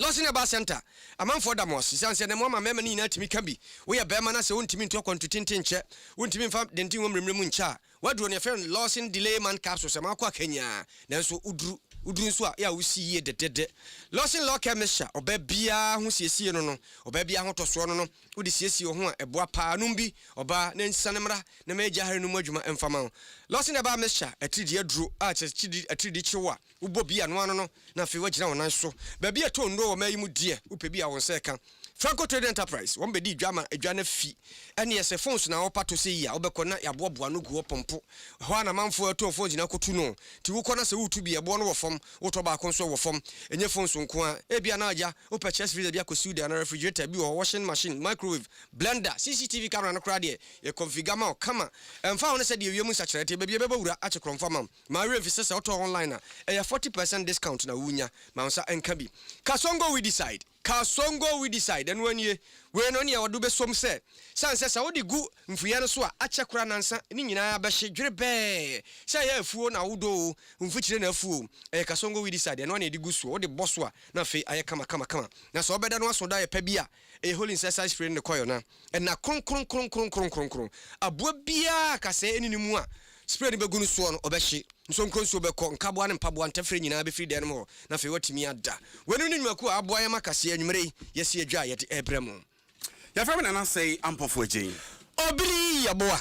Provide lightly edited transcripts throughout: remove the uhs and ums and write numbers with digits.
Losing about center. A man for the most. Sans and the mama memory not to me can be. We are Bermana, so won't to me talk on to Tintin check. Won't me from the Muncha. What do your friend losing delay man caps or some aqua Kenya? Then so Udrunswa, ya we see ye the dead. Losing law chemistry, or Bebia, who see no, or Bebia Hoto Sono, who sees you one, a boa pa numbi, or bar, Nen Sanamra, the major Harinumajuma and Famau. Losing about Mesha, a 3 drew arches, a 3 chiwa, Ubobi and one, na fi wajina na so. Bebia to no me mu die, upebi a won second. Franco Trade Enterprise, one bedi drama a jana fee. And yes, a phones na opa to say ya, obekona ya bobo anu go pompo. Ho na manfo to phones na kotu no. Ti wo kona se wo tu bi e bo no wo fom, wo to ba konso wo fom. Enye phones nko a, e bia na aja, wo purchase freezer bia kosi de na refrigerator bi or washing machine, microwave, blender, CCTV camera na kra de, e configure ma o kama. Emfa won se de wiemu sachrete be bia be wura a chekron fama. Ma re fi se auto online na, e 40% discount na wunya. Ma nsa enka bi. Kasongo we decide. Kasongo we decide and when you no near do be some say says I would go mfuyano so achakura nansa ni nyina ba hwedwerebe say ya afuo na wodo mfuchire na afuo kasongo we decide and when you go so the boss wa na fe aye kama na so obeda no asoda ye pa bia holy exercise spray ne koyo na and na kron abua bia ka say eninimu a spray ne begunu so no obehye nso nkonso beko nkabo ane mpabo antafre nyina be free den mo na fe watimi ada wenu ni nwaku aboa ya makase anwumre yesi adwa yete ebremu ya fa me na say ampofo agyin obili yaboa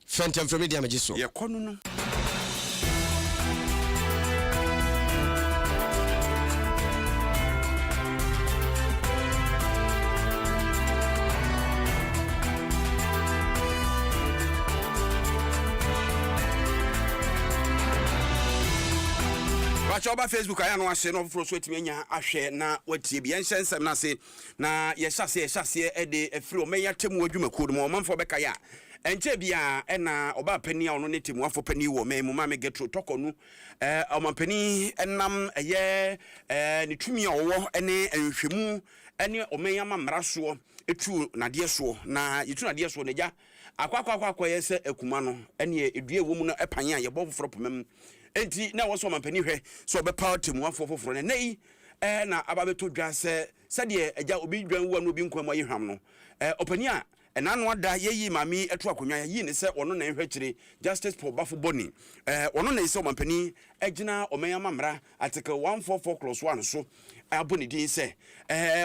fentem from media magiso ye konu no Bachoba Facebook aya no ahye no foforo so etimi anya ahwe na watie bia nhensem na se na ye hyase e de afiri o meya temu adwumaku do mo manfo beka ya enche bia e na oba pani a ono ne temu afo pani wo memu ma me getro tokonu omampani enam eye ne tumi a wo ene enhwemu ene omeya mamra so etu nade so na yetu nade so ne ja akwa yese ekuma no ene edue wo mu no epanya ye bo foforo pomam enti na wo so mampani hwe so obepa temu afo foforo ne nei na ababeto dwa se de agya obi dwan wo no obi nkwam ayi hwam no opani a enano ada yeyi mami etu akonwa yi ne se ono na nhwekire justice for bafo boni ono na ise omampani agina omeya mamra article 144+1 so aboni din se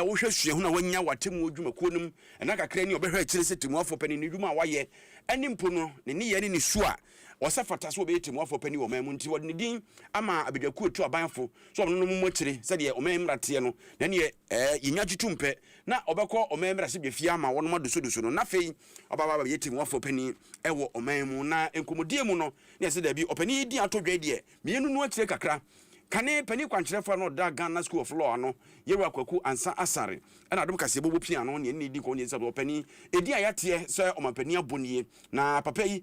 wo hwehwe hu na wanya watemu odwumakuo num na kakra ni obehwe kire se temu afo pani ni dwuma waye ani mpo no ne ne ye ni su a osafata so be temu afo pani wo mamu nti wodi din ama abedwakuo tu abanfo so ono no mu kire se de omemrate no na ne yinya tutumpe na obekọ omemrase befia ama wono madoso no na fei obaba yetemu afo pani ewo omamu na enkomodie mu no ne se da bi opani di atodwe de mienu no akire kakra kane pani kwankyerefo no da Ghana School of Law no yeru akwaku ansa asare na Adom Kasebo pia no ne ni di ko ne se opani edi ayate se omapani abonie na papa yi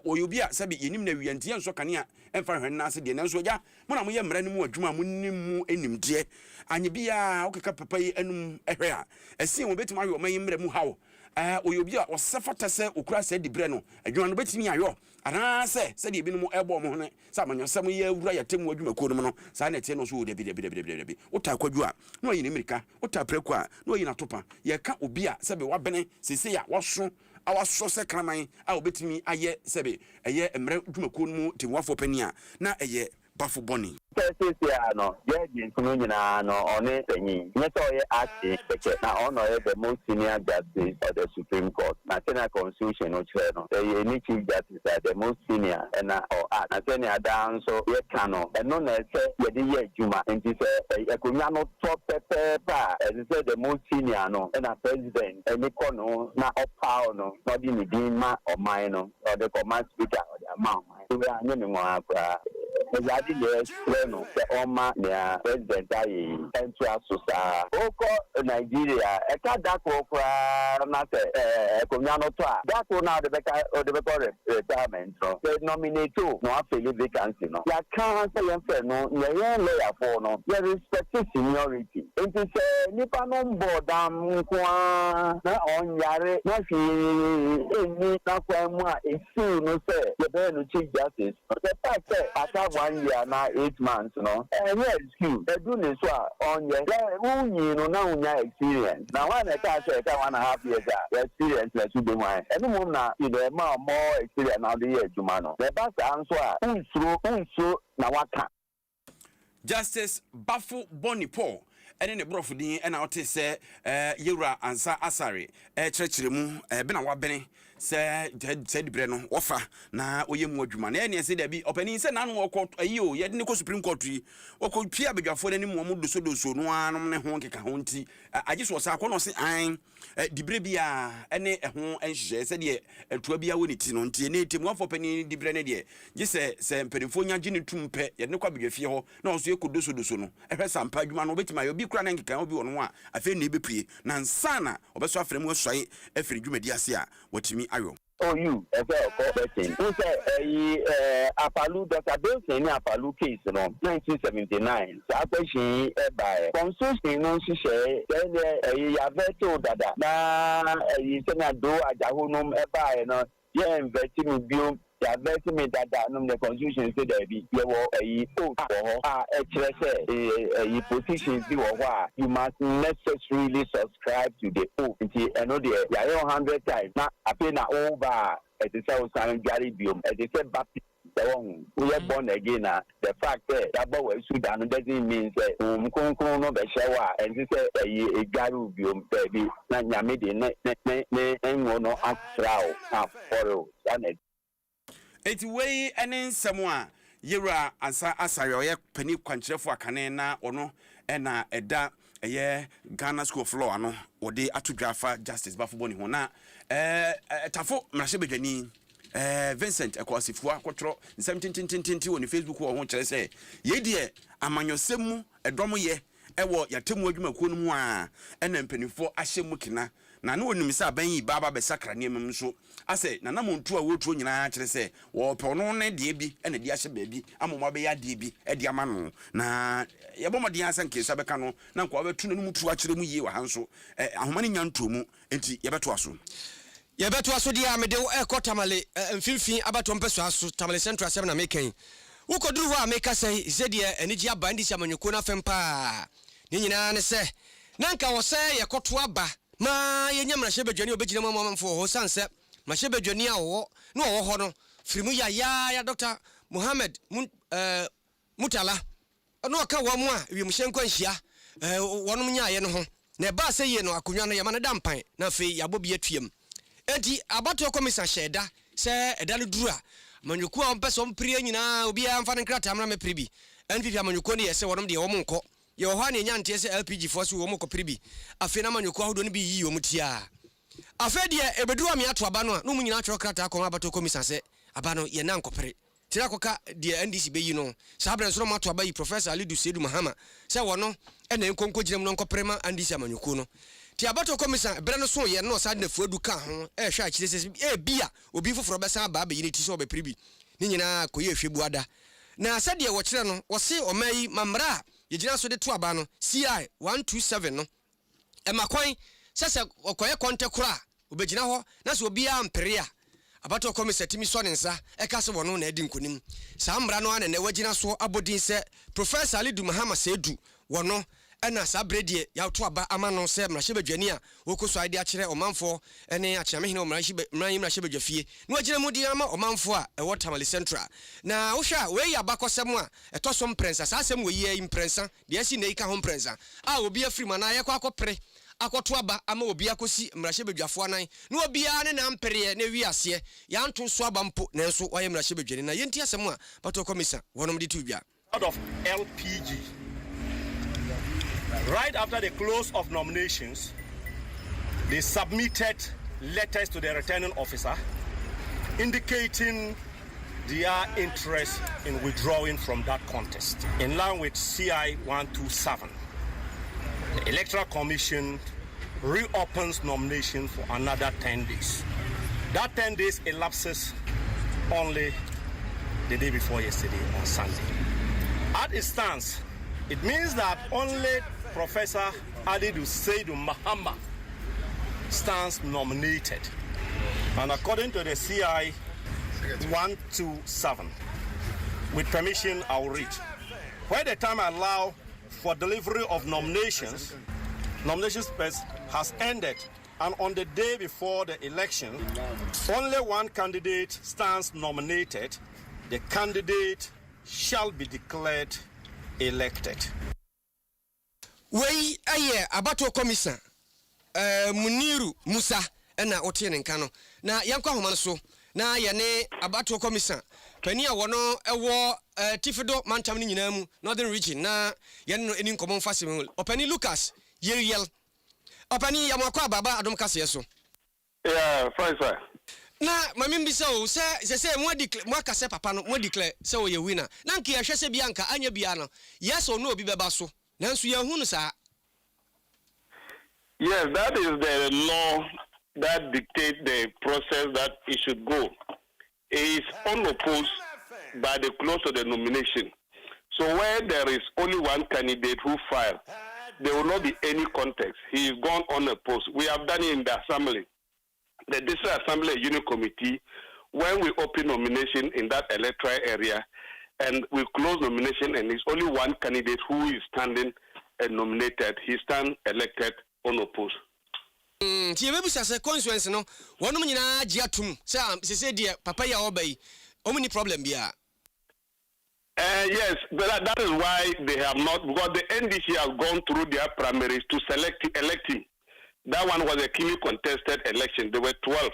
oyobi a sabi yenim na wiantie nso kane a emfa hwen na ase de na nso ja mo na mo ye mra ne mu adwuma mo nimu enimde anye bia okeka papa yi anum ehwe a esin wo betima ayo man mra mu hawo oyobi a osefata se okura se dibre no adwuma no betimi ayo ana se de ebi no ebo mo ne sa amanyosam ye awura yatemu adwuma no no sa na tie no so wo de bi ota kwadwu a no yi ne mirika ota preku a no yi na topa ye ka obi a sebe wabene sese ya waso awaso se kraman a obetimi aye sebe eye emre dwumaku mu temwafo pani a na eye bafo boni no judge kuno nyina no one penyi nyeto ye ati peke na ono ye the most senior justice of the Supreme Court na tena constitution no chere no the chief justice the most senior na or na tena dan so ye kano no na se ye de ye juma enti se ekonya no top pa say the most senior no na president eni kono na opa no no di ni din ma o mai no or the command speaker or the amount so we anya me mo akwa Ezadi yes no the Oma near President Ayi Central Sosa Oko Nigeria eka dako kwa na se komyano to dako na the beka or the beka retirement no the nominate no afeli vacancy no ya kan say yemfe no ye lawyer for no ye respect seniority enti se nipa no board kwa na onyare na fi eni na kwa mu a esi no se ye be no chief justice the fact say 1 year now 8 months, no. And yeah, excuse. They do this on your now experience. Now when I say 1.5 years, experience let's do one. And now the more experience now the year to mano. The best answer through now what can. Justice Bafo Boni Paul. And in the brofudin and out say Yura Ansa Asari, Churchilemu, Bena Wabene, said Breno, offer na Oyemu Juman. And said there be opening said none walk out a you, yet Nico Supreme Court, or could Pia be for any more do so no one honky county. I just was I want to say I'm Debrebia, any home and she said, yeah, and to be a winning on TNA, one for penny de Brenadier. Just say, Perifonia Ginny Tumpe, yet no could be a fear, no, so you could do so. I heard some Paduman with my big crying can be on one. I feel maybe pre Nansana, or better from was shy, every Jumediasia, what to me, Aro. Oh, you, a very question. Who said Apalu, Dr. Bilson, Apalu case, 1979. So after she by consulting, no, she said, then you have told that you send do a Jahunum, a buy, no, yeah, investing in view. They are vetting me that the constitution said there be a position you must necessarily subscribe to the oath. I know the 100 times. Now I pay now over at the South San Gary Bium at the same Baptist. We are born again. The fact that we Sudan doesn't mean that no be shower and this a Gary Bium baby. Na nyame no afrao aforo. Eti wey ene nsemo Yura Ansa Asari ye pani kwankyerefo akane na ono na eda eye Ghana School of Law no ode atodwafa Justice Bafo Boni ho na tafo mrahye bedwani Vincent Ekwasifua akotro nsem tintintintinti woni Facebook wo ho kyere se ye de amanyosemu edom ye ewo yatemu adwumakuo no mu a ena mpanifo ahyemu kina na no onim se aban yi baba be sakra ne emem so ase na na montu a wotuo nyina kyere se wo pono ne de bi ena de ahye baabi amoma be ya de bi e de ama no na yebomode asa nkesa beka no na nkwa betu no mutu a kyere mu yie wa hanso ahoma ne nyantomu enti yebeto aso dia mede tamale mfimfin abato mpeso aso tamale central 7 na meken ukoduru ho a meka sei zedie enigi aba ndi samanyuko na fempa ni nyina ne se nanka wo se yekoto aba ma yenya mrahye bedwani obegina mamamfo ho sanse mahye bedwani a wo no wo ho no firimu ya Dr. Mohammed Mutala no ka wo mu a wiemhye nkwanhia wonom nyaaye no ho na ba se ye no akonwa no yama ne dampan na fe yabobi atuam enti abato komisa sheda se edale dura manyuko a mpeso mpire nyina obi a mfa ne krata amra mepribi NPP amanyuko ne yese wonom de wo nko ye ho ha ne nya nte se LPG force wo mko pribi afi na manyuko ahodo ne bi yi wo mutia afi de ebedu ame ato aba no a no mu nyina atro krata akon abato komisa se aba no ye na nkopere tira koka de NDC be yi no sabre so no mato aba yi Professor Alidu Sedu Mahama se wono ena nkonko girem no nkopere ma NDC amanyuko no ti abato komisa bre no so ye no sa de fuadu ka ho hwa akire se bia obi foforo besa ba ba yini ti so be pribi ni nyina koye hwebu ada na sade wo kire no wo se o mai mamra ye gina so de to aba no CI 127 no e makwan sese okoye konte kura obegina ho na so obi a mpere a abato komisa timi so ne nsa e ka se wono na edi nkonim sa mra no ana na wagina so abodin se Professor Alidu Mahama Sedu wono ena sabredie ya to aba amano se mrahye bedwani a wokoso ide a kire omanfo ene akyame hene mrahye bedwafie no agina mudi ama omanfo a ewo Tamale Central na wohwa we ya bakosem a etoso mprensa sa asem we yi mprensa de asi nei ka ho mprensa a obi afiri mana ye kwa akopre akoto aba ama obi akosi mrahye bedwafo anan no obi a ne na mpere na wi ase ya nto so aba mpo na enso waye mrahye bedwani na yenti asem a bato komisa wonom de tubia out of LPG. Right after the close of nominations, they submitted letters to the returning officer indicating their interest in withdrawing from that contest. In line with CI 127, the Electoral Commission reopens nomination for another 10 days. That 10 days elapses only the day before yesterday on Sunday. As it stands, it means that only Professor Alidu Sedu Mahama stands nominated. And according to the CI 127, With permission, I will read. Where the time allowed for delivery of nominations has ended, and on the day before the election, only one candidate stands nominated, the candidate shall be declared elected. Wei aye abato commission Muniru Musa na otie nka no na yankwa homa so na ye ne abato commission pani a wono ewo Tifedo mantam ni nyina mu Northern Region na ye no eni nkomo mfasem opani Lucas Yeriel opani yamakwa baba Adom Kase so fine sir. na mami mbisa o se mo akase papa no mo declare se o ye winner na nka ye hwese bia nka anya bia no yes or no obi beba so nanso ye hu no sa. Yes, that is the law that dictates the process that it should go. It is unopposed by the close of the nomination. So where there is only one candidate who filed, there will not be any contest. He is gone unopposed. We have done it in the assembly. The District Assembly Union Committee, when we open nomination in that electoral area, and we close nomination, and it's only one candidate who is standing nominated, he stands elected unopposed. Ti be bisa se consequence no wonum nyina agi atum se de papa ya obai omuni problem bia. Yes, but that is why they have not, because the NDC has gone through their primaries to elect him. That one was a keenly contested election. There were 12,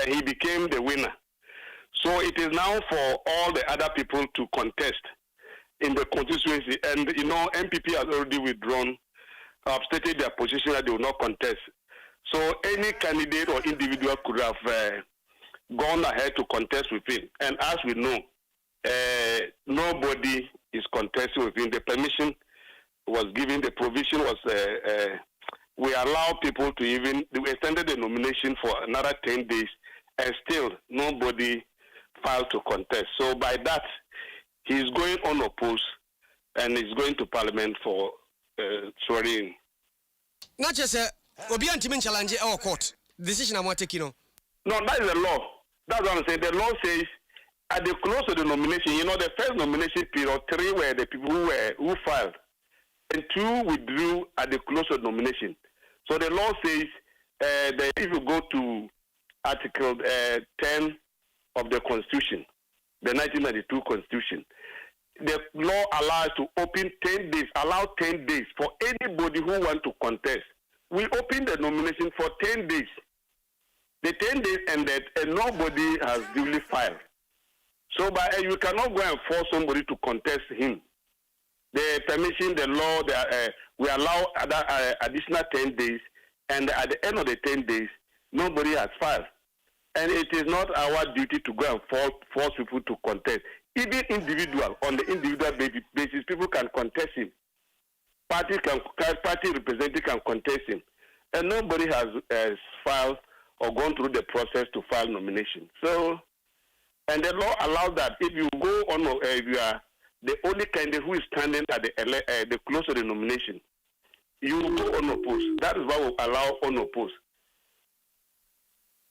and he became the winner. So it is now for all the other people to contest in the constituency. And, MPP has already withdrawn, have stated their position that they will not contest. So any candidate or individual could have gone ahead to contest with him. And as we know, nobody is contesting with him. The permission was given, the provision was, we allow people to we extended the nomination for another 10 days, and still nobody filed to contest. So by that, he's going unopposed, and he's going to Parliament for swearing. Not just obi antimi challenge our court decision I'm taking. No, that is the law. That's what I'm saying. The law says at the close of the nomination, the first nomination period, 3 were the people who filed, and 2 withdrew at the close of nomination. So the law says that if you go to Article 10 of the Constitution, the 1992 Constitution, the law allows to open 10 days, allow 10 days for anybody who wants to contest. We opened the nomination for 10 days. The 10 days ended and nobody has duly filed. So you cannot go and force somebody to contest him. The permission, the law, we allow additional 10 days, and at the end of the 10 days, nobody has filed. And it is not our duty to go and force people to contest. Even on the individual basis, people can contest him. Party representative can contest him. And nobody has filed or gone through the process to file nomination. So, and the law allows that if you go on, if you are the only candidate who is standing at the close of the nomination, you will go unopposed. That is why we allow unopposed.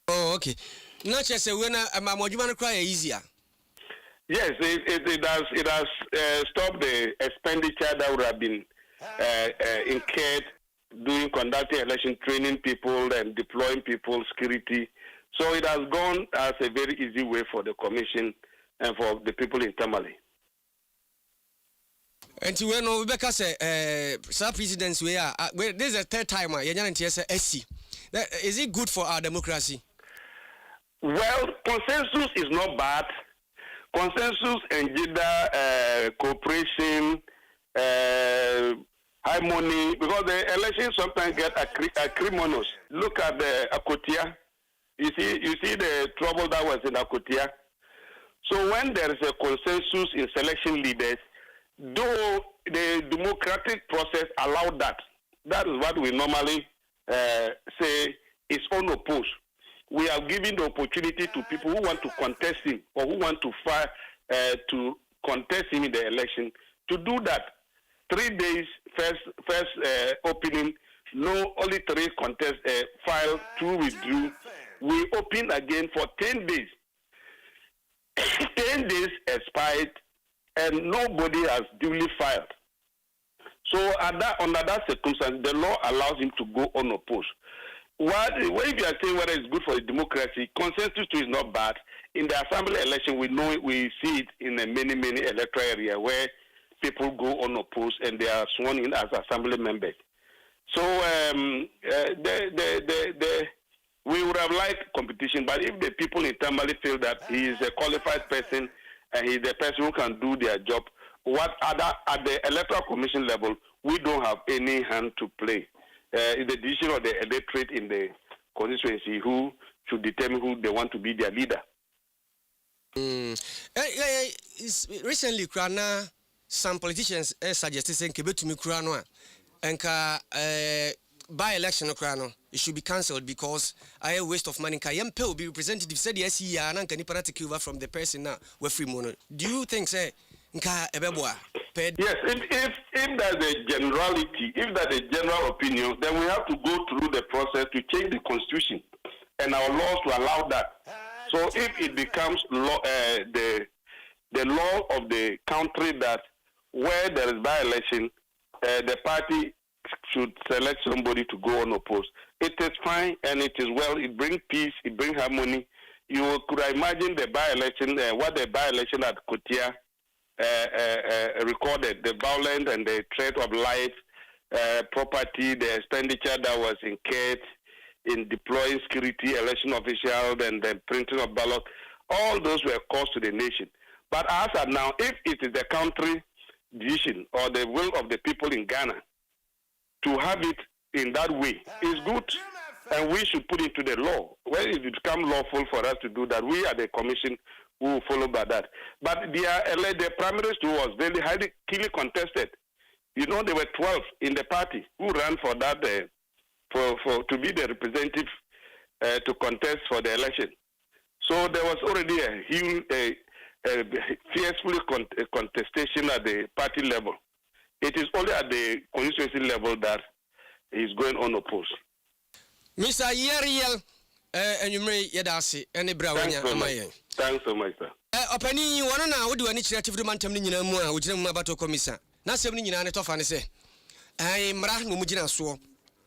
Oh, okay. Not just when I'm cry easier. Yes, it has stopped the expenditure that would have been incurred conducting election, training people and deploying people, security. So it has gone as a very easy way for the commission and for the people in Tamale. And to when Rebecca said, Sir Presidents, this is the third time SC. Is it good for our democracy? Well, consensus is not bad. Consensus engender cooperation, harmony, because the elections sometimes get acrimonious. Look at the Akotia. You see the trouble that was in Akotia. So when there is a consensus in selection leaders, though the democratic process allowed that is what we normally say is unopposed. We are giving the opportunity to people who want to contest him or who want to contest him in the election to do that. 3 days first opening, only 3 contest filed, 2 withdrew. We open again for 10 days. 10 days expired, and nobody has duly filed. So under that circumstance, the law allows him to go unopposed. If you are saying whether it's good for the democracy, consensus too is not bad. In the assembly election, we see it in many electoral areas where people go unopposed and they are sworn in as assembly members. So we would have liked competition, but if the people internally feel that he is a qualified person and he is the person who can do their job, at the electoral commission level, we don't have any hand to play. It's the decision of the electorate in the constituency who should determine who they want to be their leader. Recently, Krana, some politicians suggested saying Kebetumi Krano and by-election Krano, it should be cancelled because I a waste of money. Kayempe will be representative said yes, yeah, and can take over from the person now with free money. Do you think, say, yes, if there's a generality, if there's a general opinion, then we have to go through the process to change the constitution and our laws to allow that. So if it becomes law, the law of the country that where there is by-election, the party should select somebody to go unopposed. It is fine and it is well. It brings peace. It brings harmony. You could imagine the by-election, what the by-election at Kotia recorded, the violence and the threat of life, property, the expenditure that was incurred in deploying security, election officials, and the printing of ballots. All those were cost to the nation. But as of now, if it is the country decision or the will of the people in Ghana to have it in that way, is good, and we should put it to the law. When it becomes lawful for us to do that, we at the commission will follow by that. But the primaries too was very highly contested. You know, there were 12 in the party who ran for that to be the representative to contest for the election. So there was already a fiercely contestation at the party level. It is only at the constituency level that is going unopposed. Mr. Yeriel, and you may yedasi any brown. Thanks so much, sir. Openi, one now, do any creative romantum in your moon, which is about commissar. Not 7 in an often say, I am Rahmu Mujina so.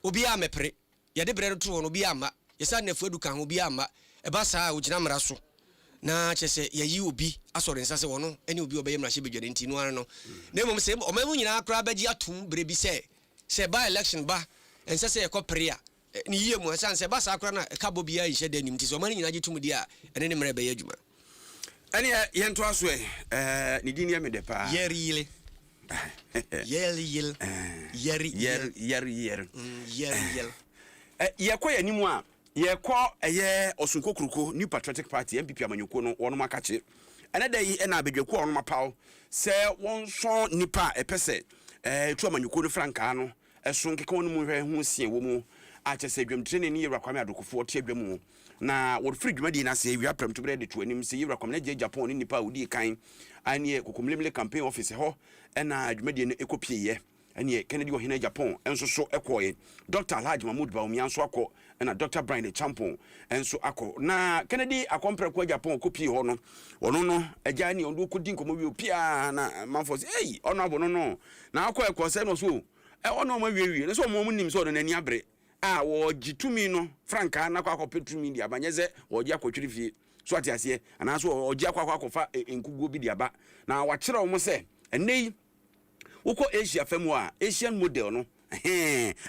Ubiame pre, Yadebredo to Ubiama, your son of Fudukan Ubiama, a bassa which Namraso. Na chese ya you be assurance as one, and you be obeying Rashibi in Tinuano. Nemo say, or maybe in our crab tum, baby say by election ba, and say a copria. Ni ye mo san se basa akra na kabo bia yi hede nim ti so mani nyina gitum dia ene ne mre be yadwuma ene ye nto aso ni din ye me de pa yeri ye kwa yanimu a ye kwa ye osunko kuruko New Patriotic Party MPP amanyuko no wono makache ene da yi ena abedwako wono mapaw se won so nipa epese tu amanyuko no franka no eso nkeka wono mu hwe hu sie wo mu a chese dwam trene ni yewra kwame adokofo tie dwam na wo free dwumadi na se yewra pram to brede to anim se yewra kwame na je Japan ni nipa odi kan anie kokomlemle campaign office ho na dwumadi no ekopie ye anie Kennedy wo hina Japan enso so ekoye Dr. Alhaji Mahmoud Baumi anso akọ na Dr. Brian Champon enso akọ na Kennedy akompre kwa Japan kopie ho no wono no agya ni ondo kodi nkomo wi opia na manfo se hey ono abo no na akọ ekose no so ono ma wiewie no so mo nim so no nani abre wo gitumi no franka na kwa petumi dia banyeze wo gi akotwiri fie so ati ase ana so wo gi akwa enkugo bi dia ba na wa kire wo se enei uko Asia famu a Asian model no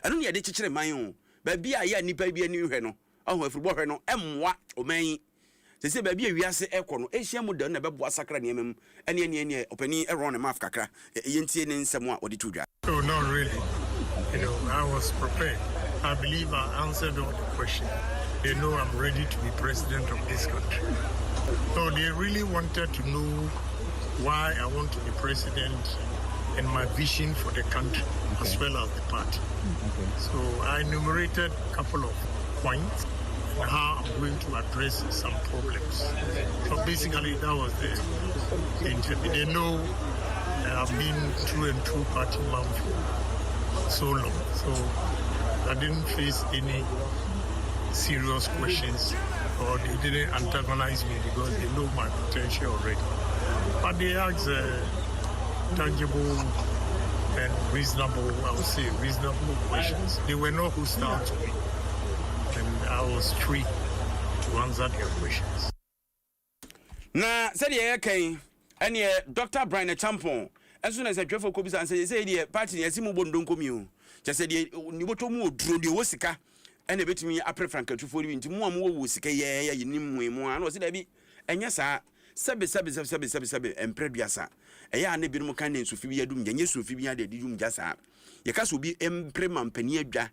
anu ne de kikire man o ba bia ya nipa bia ni hwe no aho afurbo hwe no emwa oman se ba bia wiase ekọ no Asian model na bebo asakra ne emem ene opani eron ne maf kakra yentie ne nsem a odi tudwa. No, not really. You know, I was prepared. I believe I answered all the questions. They know I'm ready to be president of this country. So they really wanted to know why I want to be president and my vision for the country as well as the party. Okay. So I enumerated a couple of points and how I'm going to address some problems. So basically that was the interview. They know I've been through and through party man for so long. So I didn't face any serious questions or they didn't antagonize me because they know my potential already. But they asked tangible and reasonable, I would say, reasonable questions. They were not hostile to me, and I was free to answer their questions. Na said ye kan ene Dr. Brian Champon as soon as a dreadful copies and say the party yesimu bondonko mi just said ni boto mu oduro de wosika ene betimi apre franka tufo ni nti mu amu wo sika ye yinim mu an was da bi enya sa sebe empreduasa eya na binom kan ne sofi bi adum nye sofi bi ade didum jasa ye ka so bi empre mampani adwa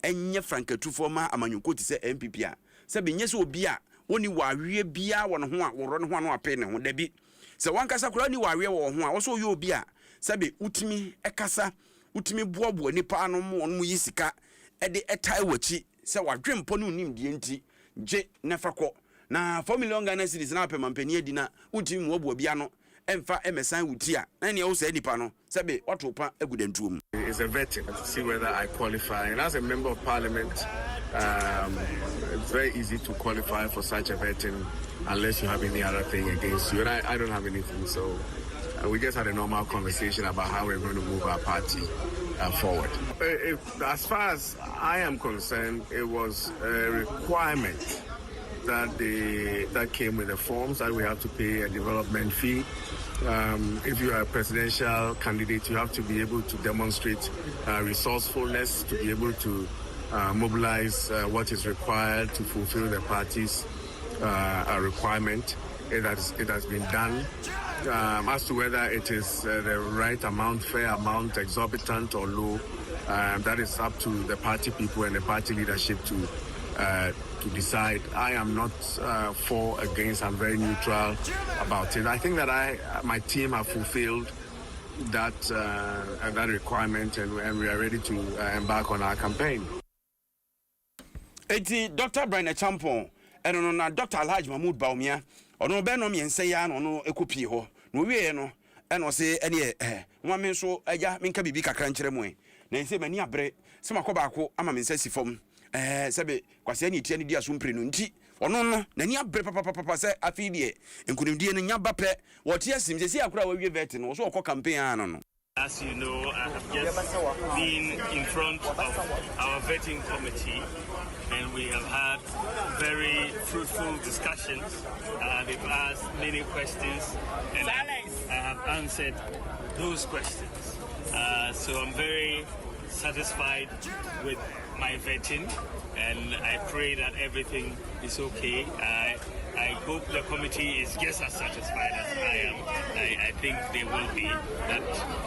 enya franka tufo ma amanyoko ti se MPP a sebe nye so obi a woni wawie bia wo no ho a woro no ho no ape ne ho da bi se wankasa kura ni wawie wo ho a wo so yo obi a sebe utimi ekasa utimi boaboa nipa ano mo no yi sika ede etai wachi se wadwempo no nim die nti je nefakọ na 4 million Ghana cedis na apema mpani adina utimi mo boa bia no emfa emesan wuti a na ne wo se nipa no sebe watopa agudantuom. It's a vetting to see whether I qualify, and as a member of parliament it's very easy to qualify for such a vetting unless you have any other thing against you, and I don't have anything, so we just had a normal conversation about how we're going to move our party forward. As far as I am concerned, it was a requirement that came with the forms that we have to pay a development fee. If you are a presidential candidate, you have to be able to demonstrate resourcefulness, to be able to mobilize what is required to fulfill the party's requirement. It has been done. As to whether it is the right amount, fair amount, exorbitant or low, that is up to the party people and the party leadership to decide. I am not for, against. I'm very neutral about it. I think that my team have fulfilled that requirement, and we are ready to embark on our campaign. Dr. Brian Champon and on Dr. Alhaji Mahmoud Baumia, or no Benom Yensayan or no Ekopi ho, no we no, and was say any one man so a ya minka bibika crancheremwe. Nancy Mania Bre, some Kobako, Amaminsi form. Sabe kwase ni tie ni dia so mpre no nti ono no na ni abre papa se afidie enkunimdie no nya bape wo tie sim se akura wa wie vet no so okọ campaign ano no. As you know, I have just been in front of our vetting committee, and we have had very fruitful discussions. They've asked many questions, and I have answered those questions. So I'm very satisfied with my vetting, and I pray that everything is okay. I hope the committee is just as satisfied as I am. I think they will be. That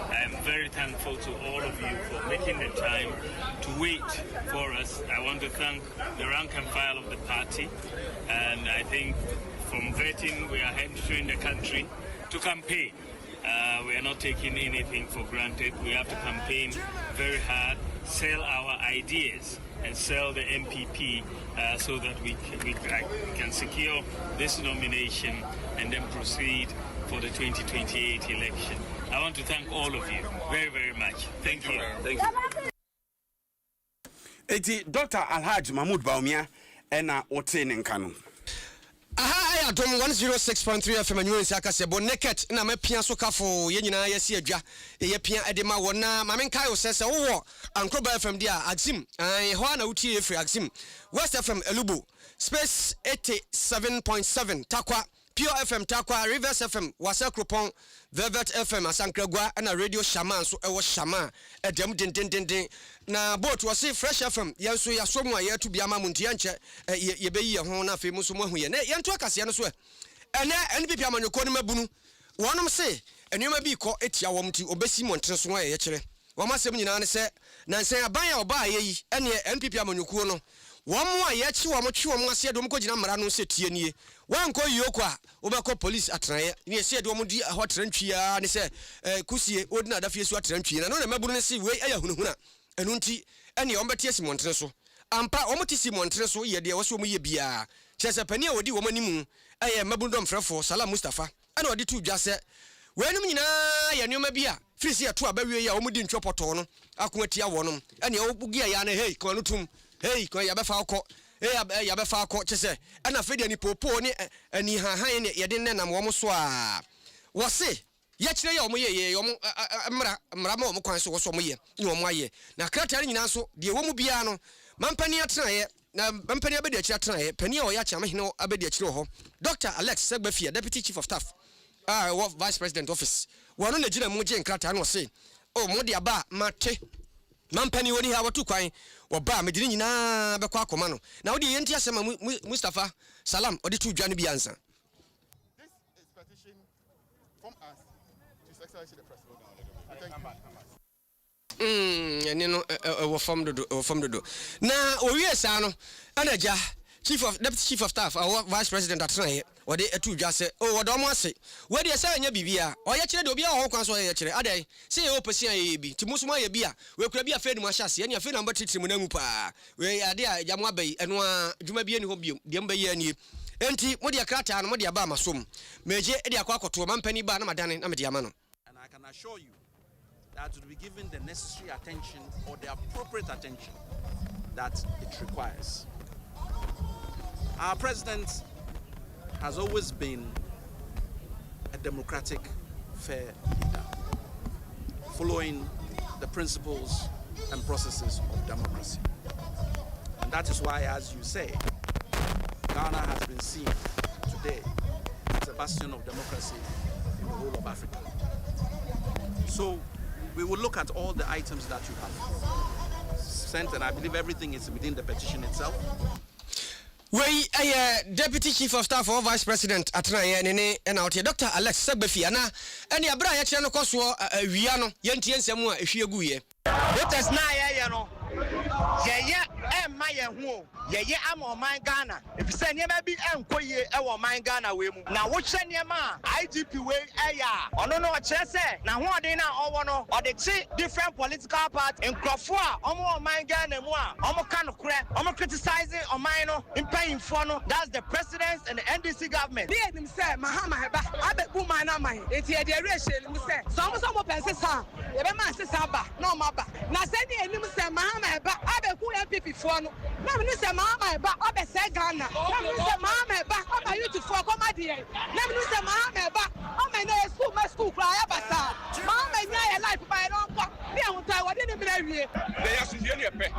I am very thankful to all of you for making the time to wait for us. I want to thank the rank and file of the party, and I think from vetting we are entering the country to campaign. We are not taking anything for granted. We have to campaign very hard, sell our ideas, and sell the MPP so that we can secure this nomination and then proceed for the 2028 election. I want to thank all of you very, very much. Thank you. Thank you. Dr. Alhaji Mahmoud Baumia and Ote Nenkano. Aha Adom 106.3 FM News Akasebo NAKET na mapia so kafo ye nyina ye si adwa ye pia edema wona mamenkai wo sese wo Ankroba FM dia Axim ho na utie free Axim West FM Elubo Space 87.7 Takwa Pure FM Takwa Rivers FM Wasa Kropon Velvet FM Asankragwa na Radio Shaman so ewo Shama edem den na boat was Fresh FM yenso yasomu aye to biama muntia nche ye beyi ho na fe muso mahu ye na yento akase no so ene NPP amanyoko no mabunu wonom se enuma bi ko etia wom ti obesi montre so ye kire wom asem nyina ne se nansen aban ya oba aye yi ene NPP amanyoko no wom aye chi wom twe wom ase dom ko gina mara no se tie nie wanko yoko a obekọ police atraye ne se de wom di ahotrantwia ne se kusie odina da fie so atrantwia na no mabunu ne se we aya hunuhuna enunti ene ombeti asimontre so ampa omoti simontre so ye de wo so mu ye bia chese pani a wodi wo manimu eye mabundom frefo Salam Mustafa ene odi tu dwase wenum nyina ye nyoma bia frisi ato abawie ya omudi ntwopoto no akoatia wonom ene obugia ya na hey kwanu tum hey kwa ya befa akọ ya befa akọ chese ena fedi ani popo ni ani hahan ne ye de nenam wo so a wo se ye kire ye omo ye omo mra ma omo kwan so wo so omo ye ni omo aye na krataa nyina so de wo mu bia no mampani atena ye na mampani abedi akira atena ye pani o ya chama hene abedi akira ho Dr. Alex Segbefia Deputy Chief of Staff Vice President Office wono na gina mu je nkrataa no se o mo de aba mate mampani woni ha watu kwan wo ba medini nyina be kwa akoma no na wo de yenti asema Mustafa Salam odi tu dwa no bi ansa. This is petition from us to His Excellency the President. Eni no wo from do na owie sa no anaja Deputy Chief of Staff or Vice President atena or de etu dwa se o wodo mo ase we de say anya bibia o ye kire de obi a ho kwan so ye kire adai say o pesi an bi ti musu ma ye bia we kura bia fe ni mo hyase ene fe number titiri mu na mu pa we ade a jamo abai eno a djuma bia ni ho biom de mba ye ani enti mo de krata no mo de aba masom meje e de akwa akoto mampani ba na madane na me de ama no. And I can assure you that to be given the necessary attention or the appropriate attention that it requires. Our president has always been a democratic, fair leader, following the principles and processes of democracy. And that is why, as you say, Ghana has been seen today as a bastion of democracy in the whole of Africa. So we will look at all the items that you have sent, and I believe everything is within the petition itself. We Deputy Chief of Staff or Vice President atena nene na otie Dr. Alex Segbefia na ene abra ya kire no koso wia no yentie nsem a ehwiegu ye voters na ye no ye emma ye hu ye ama oman Ghana efise niema bi enkoye e wo oman Ghana we mu na wo hye niema IGP we eya ono no kire se na ho odin na owo no ode chi different political party nkrofo a omo oman Ghana mu a omo ka no kure omo criticizing oman no impayinfo no that's the president and the NDC government be enim se mahama heba abebu man na man eti e de rehye nim se so mo pense sa ye be ma se sa ba na o ma ba na se de enim se mahama heba abeku MPP fo no na me se mahama heba obese Ghana na me se mahama heba oba youth fo koma de na me se mahama heba o me na school kra ya basa mahama nya ya life by no ko me ahunta wo de ne me na wie they asu ye ne pe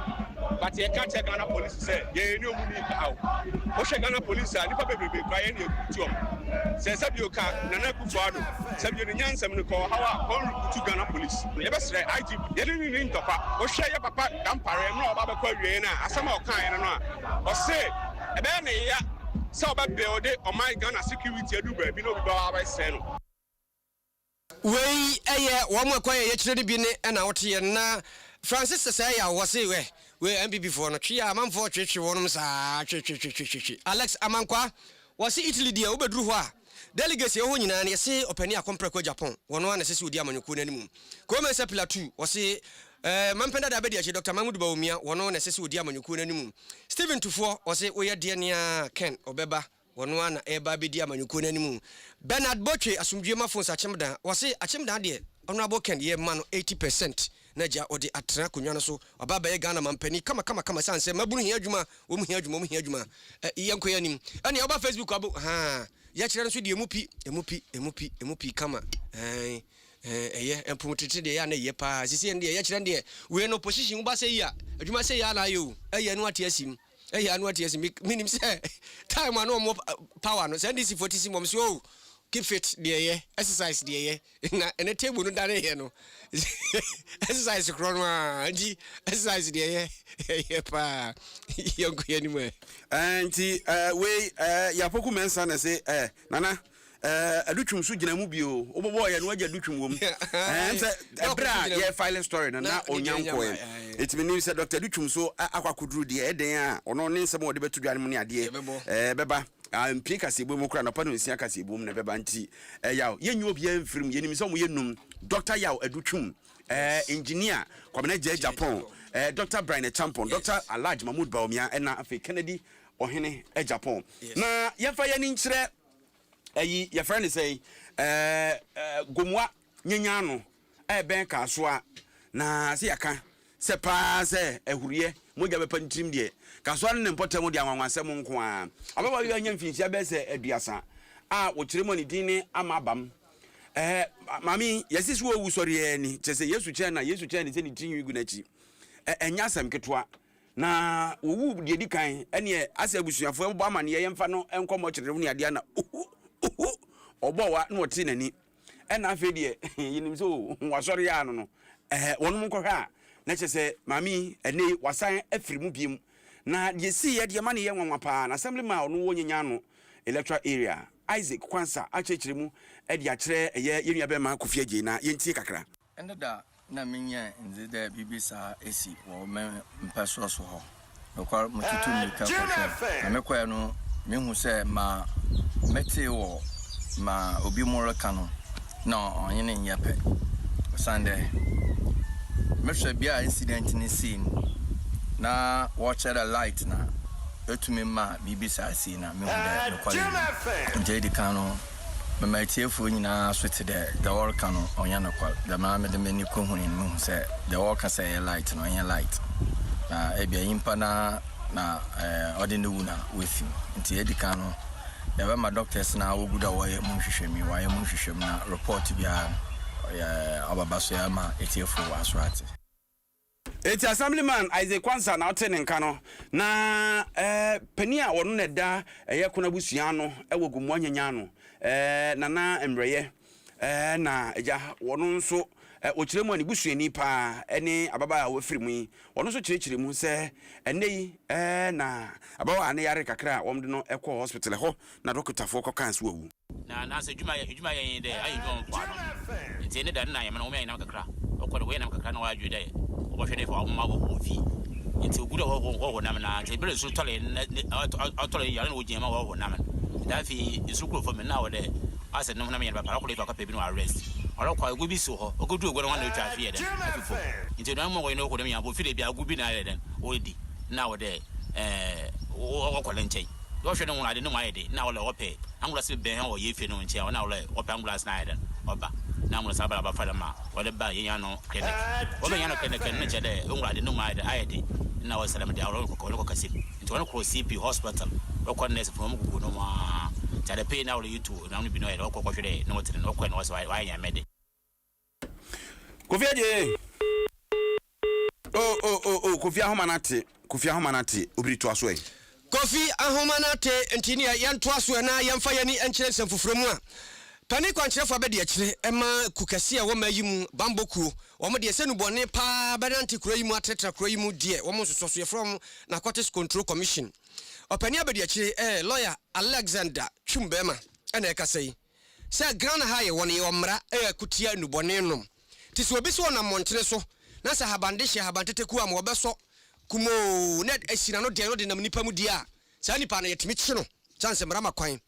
but ye can't check Ghana police say ye ni omu ni how o she Ghana police a nipa bebebe kra ye ne ekuti om se sabi o ka nana kufu ado sabi ni nyansam ni ko hawa on rukutu Ghana police ye be sre IGP ye ni ntopa o she ye papa dampare no oba be kwa wie na asama o kan no a o say e be na ya se oba build o my Ghana security adu ba bi no bi ba ba se no we wo mo kwa ye kire bi ne na wote na Francis say ya wo say we MPP for no twa amanfo twetwe wonum saa twetwe Alex Amankwa wo say Italy dia wo beduru ho a delegacy ho nyina na ye say opani akompre ko Japan wono na sese odi amanyoko nanimu ko me say Pillar 2 wo say mampenda da bedi achi Dr. Mahmoud Bawumia wono na sese odi amanyoko nanimu Stephen Tufo wo say we ye de ne Ken Obeba wono na eba bedi amanyoko nanimu Bernard Botwe asumdwe mafon sa chemda wo say achemda de honorable Ken ye ma no 80% naja odi atra kunwa no so ababa ye Ghana mampani kama sanse mabunu hia adwuma wo mu hia adwuma yenko yanim ane oba Facebook abo ya kire no so de emupi kama eye empumutete de ya na ye pa sisi ende ya kire ende we no position ba se ya adwuma se ya na yo eye no atiasim minim se time no mo power no se ndisi 40 mom so keep fit there exercise there na ene table no dare here no exercise kron anji exercise there pa yonko yanimwe anti we ya poku mensa na say nana adutwum so gina mu bio obobo ye no agya adutwum wom bra ye filing story na onyanko it means say Dr. Adutwum so akwakoduru de eden a ono ne nsem ode betu dwane mu ne ade beba NAKET KASIEBO mu kra na pano NAKET KASIEBO mu na beba nti yaw yenyu obi amfirim yenim se mo yenum Dr. Yaw Adutwum engineer kwamena je Japan Dr. Brian Champon Dr. Alhaji Mahmoud Bawumia na afi Kennedy ohene Japan na yefa ye ni nkire ayi your friend say gomwa nyanya no ben ka so a na se yaka se pa se ehuriye moja be pantim de ka so ne mpotem de anwansem nko a ababa yo anya mfinsia be se aduasa a wo kire mo ni din ni amabam mami yesis wo wu sori ni chese Yesu che na se ni tinyu igu na chi enya asem ketwa na owu de di kan ene asa abusuafo bo amane ye mfa no enkomo kyerere ne ade na obowa na oti nani ena afi de yinim so wasori ya no wonum nkɔhwa na chese mami ene wasan afiri mu biem na yesi ye de mane ye nwanwa pa na assemblyman ono wo nyanya no electoral area Isaac Kwansa achechire mu e de akire ye yenua be ma Kofi Agye na yentie kakra endeda na minya nzida bibisa esi wo me mpaso so ho okwa mututu mika ko na mekoya no mehu se ma mete wo ma obi moro kanu na onye ne nyape Sunday mesha bia incident ni scene na watch the light na etumi ma bibisa si na mehu de no kwale ndedi kanu my TF nyina so te the work no onya no kwal the ma me de mani ko huni mu se the work say light no onya light na ebia impa na odi no na with you nti edika no ya ba ma doctors na oguda wo ye mu hwehwemi na report bia ya ababaso ya ma TF aswati eti assemblyman Isaac Kwansa na otene nka no na pania wono ne da eye kona busua no ewogu mu anyanya no nana emreye na eja wono nso okiremu ani busuani pa ene ababa a wafiri mu yi wono nso kirekire mu se enei na ababa ane yare kakra womde no ekọ hospital ho na doctor fo kanso wawu na se juma yen de ayi jon kwa no nti ne da na yema no me yin na kakra okọ de we na kakra na wa adwe de obahwe fo ma wo fi nti ogudo ho na na nti bere so tole atole yare no jema ho na na da fi isukuro fo me na wo de ase no na me yin ba para ko le to akape bi no arrest ọlọ́kọ̀ agubi so ho ogodu ogoro wan na twa afie den afifo nti no mo no ko dem ya bo fi de bia agubi na ale den o di na wo de okole nchen yo hwe no wona de no ma yede na wo le ope ambulance be han o ye fe no nchen na wo le ope ambulance na ale den oba na ambulance abala ba fada ma wo de ba yenya no kene wo be yanya no kene ne che de wona de no ma yede ayede na wo salam de awlo ko kasip nti wo ko CP hospital wo ko nurse from gugu no ma tade pay na wo YouTube na no bi no yede wo ko hwe no wotre no ko no so wa nya mede Kofi Agye Kofi Ahomanate obiri to aso e Kofi Ahomanate ntini ya nto aso na yemfa yani enkyere semfufuremu a pani kwankyerefo abede akire ema kukase a wo mayimu bambokuo wo mo de senu bone pa badanti kuro yimu atetra kuro yimu de wo mo soso ye from Narcotics Control Commission opani abede akire lawyer Alexander Chumbema ena ekasai se Ghana ha ye won ye omra kutia nubone nom tiso obi so na montere so na sa habande hye habantete ku am obeso kumo net asina no de no de nam nipa mu dia sa nipa na yetimi kye no chance mra makwan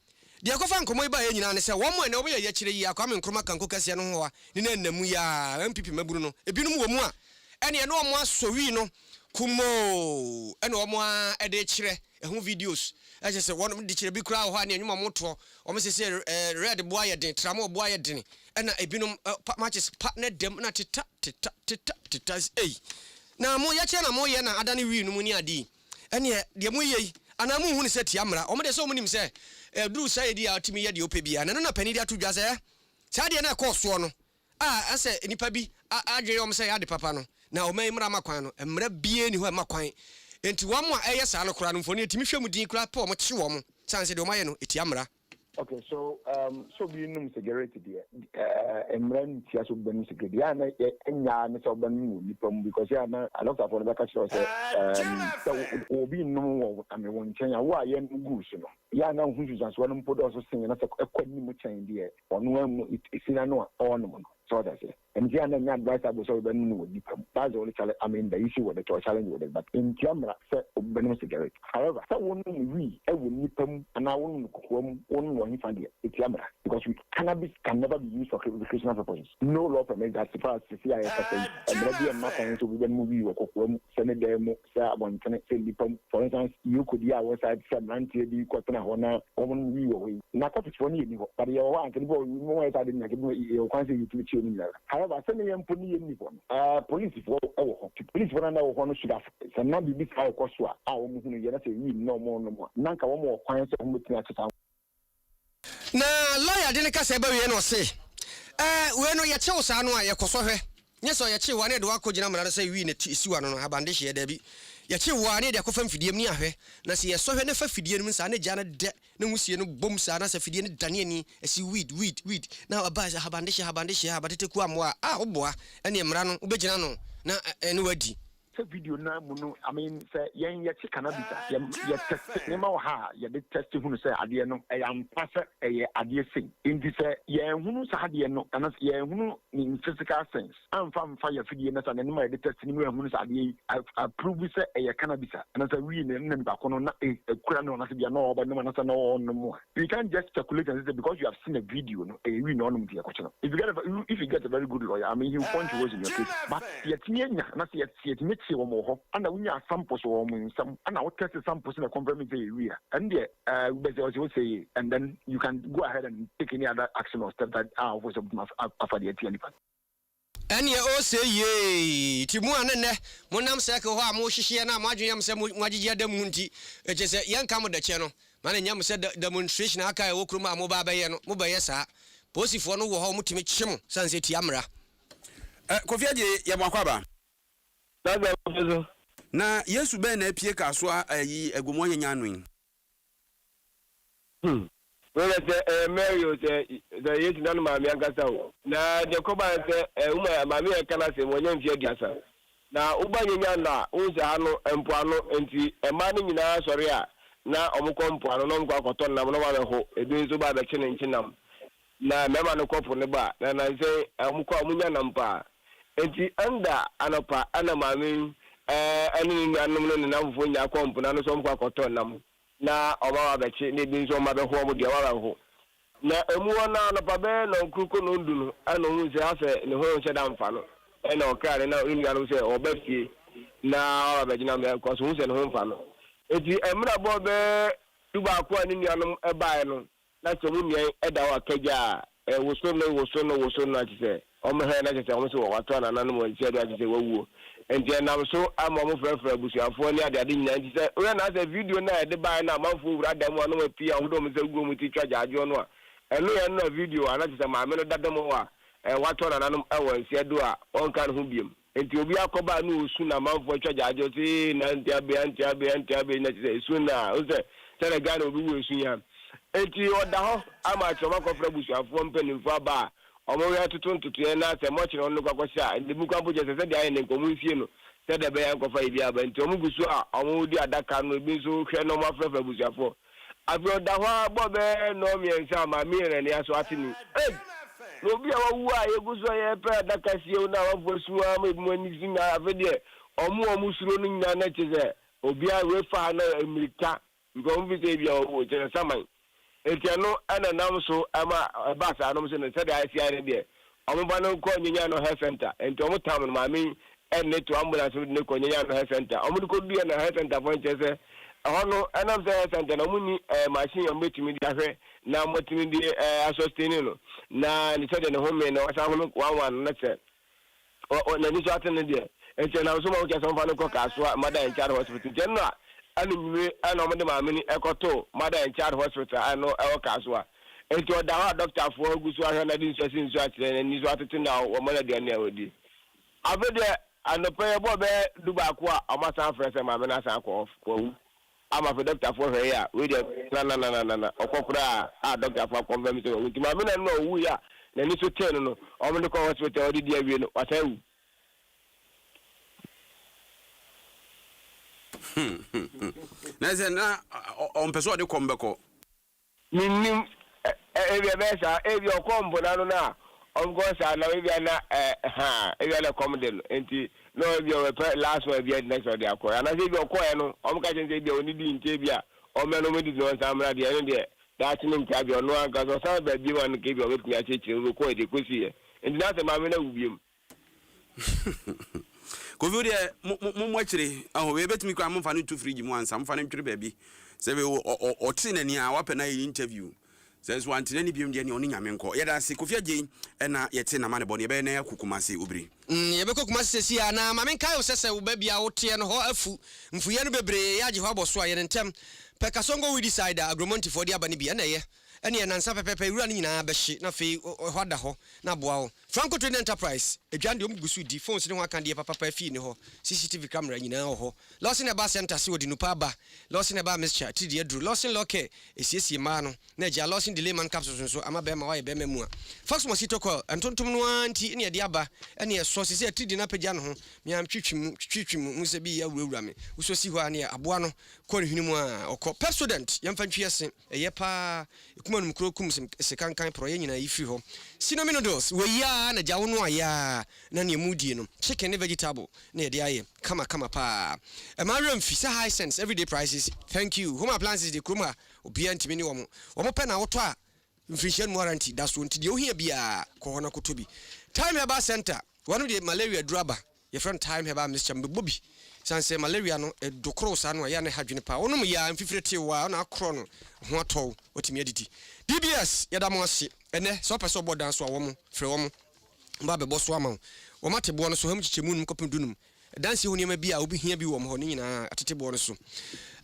de akofa nkomo iba ye nyina ne se wo mo na obo ye yakire yi akwa me nkroma kanko kase no ho wa ni na namu ya MPP maburu no ebinum wo mu a ene no mo asowi no kumo ene wo mo a ede kire ehu videos eje se won de kire bi kura ho ani enwuma moto o me se red boy den tramo boy den ena ebinum matches partner dem na tita na mo ya che na mo ye na adane wi nu mu ni adi ene de mo ye ana mo hu ni se tiamra o me de so mo nim se duru sai di atimi ye de opebia na no na pani di atudwa se sa de na course no ase nipa bi adwe o me se ya de papa no na o mai mra makwan no mra bie ni ho makwan enti wo mo eye sa no kura no mfoni etimi hwemu din kura pa o mo kye wo mo sanse de o maye no etiamra. Okay, so we know security there. Emran Tiaso Ben security. And enya ne so ban nipam because ya na a lot of the catch us so obi no ame won Kenya wo aye ngusu no. Ya na hu Jesus one mpo do so sin na ekwani mu chen there. Ono am isina no on no. So that's it. And ya na advice abo so ban no nipam. That's the only challenge. I mean the issue with the challenge with it. But in camera say ben security. However, so one we e won nipam na won kokom won because cannabis can never be used for recreational purposes. No law permits that. As far as the CIA and maybe I'm not going to be movie or send them for instance, you could hear outside some anti quarter honor woman we narcotics for you, but you want to go more I didn't you can't say you to children. However, sending them police for police for another one should have some not be this how cost our no more. Nanka one more clients of na lawyer didn't cast ebe we no say we no ye chew sa no a ye kosohwe nye so ye chew ane de wakogina mara say wi ne siwa no habande hye da bi ye chew ane de akofa mfidiem ni ahwe na se ye sohwe ne fa fidie no sa ne gya na de na husie no bom sa na sa fidie ne dane ani asi weed na abasa habande hye habatete ku amwa oboa ene mra no ubegina no na ene wadi video na muno I mean say yen ye cannabis ye test nema ha ye de test hunu say ade no e am pass e ade sin indi say ye hunu sa ade no ana ye hunu in physical sense am fa ye video na sa na nema ye de test ni mu hunu sa ade approve say e cannabis ana say we ne ba kono na e kura no na say bia no oba no na say no no you can't just calculate and say because you have seen a video no e we no no dia ko chino if you get a very good lawyer I mean he will point you in your case but ye tinya na say ye and I will samples or some and I will test samples in a confirming area and the say and then you can go ahead and take any other action or step that was after the ATN. And ye all say ye Timu and Monam Circle, who are more shishia na Majam Sam Majia de Munti, just a young come with the channel. Man Yam said the demonstration Aka Okruma Mobayasa, Posy for no home to meet Chimo, Sanse Tiamra. Kofiaje Yamakwaba. Na Yesu be na pie ka so ayi egomo nyanyanwen. Well, Mario the Yesu nanu ma mi ankasa o. Na de ko ba se uma ma mi kana se mo nyam fie diasa. Na uba nyanya na unza anu empo anu enti ema ni nyina sori a na omukọ mpo anu no nkọ akoto nam no ba ho ebi nso ba be chine nchinam. Na mema no kopo ne ba na se omukọ amunya na mpa. Enti anda anopa ana mami anu anum no na mfo nya kompo na no so mkwa koto nam na oba abechi ne bi nso ma be ho mo de wa ho na emu na anopa be na nkuko no ndu no ana hu se afa ne ho nche da mfa no na okare na inu anu se oba fie na oba gina me ko so hu se ne ho mfa no enti emra bo be tuba ko ani ni anum e bae no na so mu nyen e da wa kaja woso no ati se omo he na tete omo so wato na nanu mo ntia do ati se wawuo enti na so ama mo frefre busuafo ni ade nyina nti se we na se video na de ba na manfo wura da mo no pia hodo mo se guo mo ti twa jaajo no a eno ye na video ana tete ma me no dada mo wa wato na nanu e wo nsia do a on kan ho biem enti obi akoba na osu na manfo twa jaajo ti na ntia be na tete esu na o se tele ga na obi wo esu ya enti oda ho ama choma ko fra busuafo mpanimfo aba omo ya tutuntutu na se mo chiro no kwakosha ndi buka boje se de ayi ne nkomu fie no se de be ya nkofa ibi aba nti omo gusu a omo di adaka no bi so hwe no ma fra busuafo abi oda ho abobe no miensa ma mi re ne aso atini no bi a wu a yeguso ye pe adaka sie na wa fosu a mo ni zinga avede omo suro no nya na cheze obi a we fa na amerika ngom bi se bi a wo je saman etiano ana namso ama basa anom se ne sede ICI de omoba no ko nyanya no health center enti omo tam no mami enne to ambulance ne ko nyanya no health center omo ko dua na health center fo nchese hono anam se health center no muni machine yo metimi di ahwe na motimi di sustain no na ni sede ne home no asa hono wan na se na ni so atene de enti na so ma ko so fa no ko kaso mada en charge hospital jenna anumwe ana omode maamini ekoto mada en charge hospital ano ewo kaswa enti oda doctor fo agusu ahwe na din sesi nsu atire ni so atete na wo mala de na odi abede anope bo be duba ko a amasa frese maamini asa ko wu ama fe doctor fo hwe ya we de na okokura a doctor fo confirm to wu ti maamini no wu ya na ni so ten no omode ko hospital odi dia wie no wasawu na ze na on peso de kombeko minim ebi besa ebi okombo na no na ongo sa na ebi na ebi na komdel enti no ebi o pe last one ebi next one dey akọ na ebi okoye no o ka chenze ebi oni di nche ebi a o me no medi no samra de ene de that nim ka bi ono anga so sa ba bi wan ke bi o betumi a cheche ko e de kosi e enti na se ma me na ubiem Covid mo chire aho we betumi kwa mo fa no to fridge mu ansa mo fa no twere baabi se we o tine ni a wape na interview se so antine ni biom de ni oni nyame nko ye da se Kofi Agye na ye te na ma ne bone be na yakukumase obiri ye be kokumase se ya na ma men kai o sese wo baabi a wo te no ho afu mfuye no bebre ya je ho aboso a ye ntem pekasongo we decide agromonti for the abani bi na ye ene nansa pepepe ewura ni nyina behye na fe hoda ho na boa ho Franco Trading Enterprise edwan de omgusu di phones ne ho aka de papa fi ni ho CCTV camera nyina ho Lawson Eba Center se odi nupa ba Lawson Eba Mixture ti de adru Lawson Loke esiesie ma no na eja Lawson delay man capsules so ama be ma wa be mu a Fox Mosquito Coil entontom no anti ene de aba ene so se se ti na pagya no ho miam twitwim mu se bi ya wurawura me uso si ho ane aboa no ko hwini mu a okọ Pepsodent yemfa ntwiese eye pa ekumanum krokum se kankan pro ye nyina yifi ho Cinnamon noodles we ya na jawo no aya na ne mudi no chicken and vegetable na ye de aye kama pa Mariam Fisa High Sense everyday prices thank you home appliances de kroma obi antimi ni wo pe na woto a inflation warranty that's one ti de ohia bia ko hono kotobi Time Herbal Center one of the malaria draba your friend Time Herbal Mr. Mbobi sanse malaria no edokro sa no ya na hadwene pa onum ya mfifirete wa na akro no ho atọ otimi adidi DBS yadamo ase ene so person bodan so awom fre wom mba bebo so ama wo mate bo no so ham chichemu num kopem dunum dansi ho niam bia obi hia bi wom ho ni nyina atete bo no so